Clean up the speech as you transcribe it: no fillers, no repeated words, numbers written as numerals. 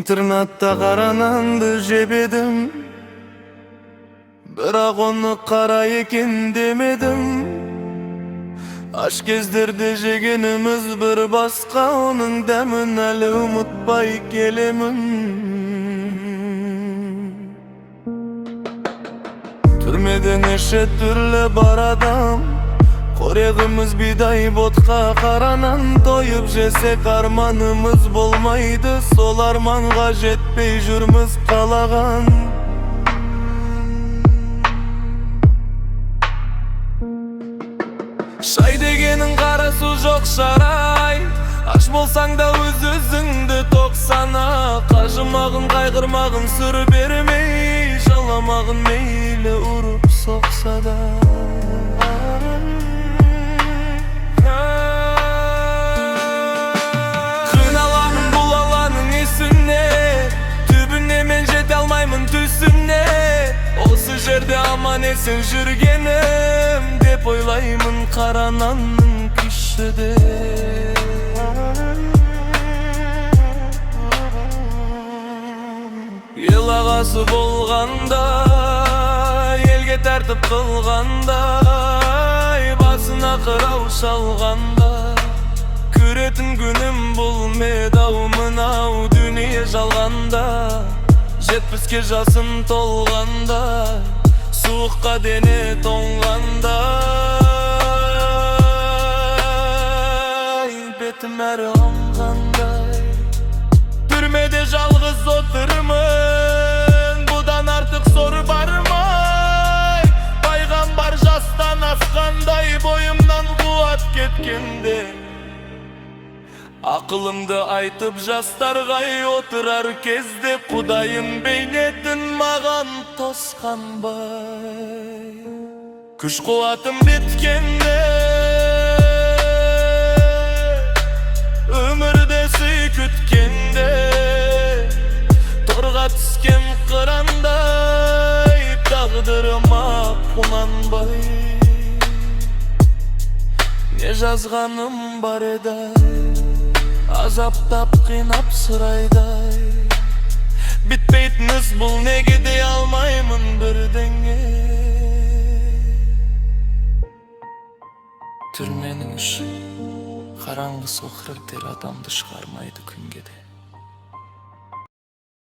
Интернатта кара нанды жебедим, бирок оны кара экен демедим. Аш кездерде жегенimiz bir баска, onun дәмін әлі ұмытпай келемін. Түрмеде неше түрлі бар адам, қорегіміз бидай ботқа қаранан. Тойып жесек арманымыз болмайды, сол арманға жетпей жүрміз қалаған. Шай дегенің қарасу жоқ шарай, аш болсаң да өз-өзіңді тоқ сана. Қажымағын қайғырмағын сүр бермей, жаламағын мейлі ұрып соқса да. Қиналамын бұл аланың есіне, түбіне мен жете алмаймын түсіне. Осы жерде аман есен жүргенім деп ойлаймын қара нанның күшіде. Ел ағасы болғанда, елге тәртіп қылғанда, басына қырау шалғанда, көретін күнім бұл медау мынау дүние жалғанда. 70-ке жасым толғанда, суыққа дене тоңғанда, бетім әрі аңғандай. Түрмеде жалғыз отырмын, бұдан артық сор бармай. Пайғамбар жастан асқандай, бойымнан қуат кеткенде, ақылымды айтып жастарға отырар кезде, Құдайым бейнетін маған тосқанбай. Күш қуатым біткенде, өмірде сый күткенде, торға түскен қырандай, тағдырыма қунанбай. Не жазғаным бар еді, азаптап қинап сұрайдай. Бітпейтін іс бұл, неге де алмаймын бірдеңе. Түрменің іші қараңғы соқыр тер адамды шығармайды күнге де.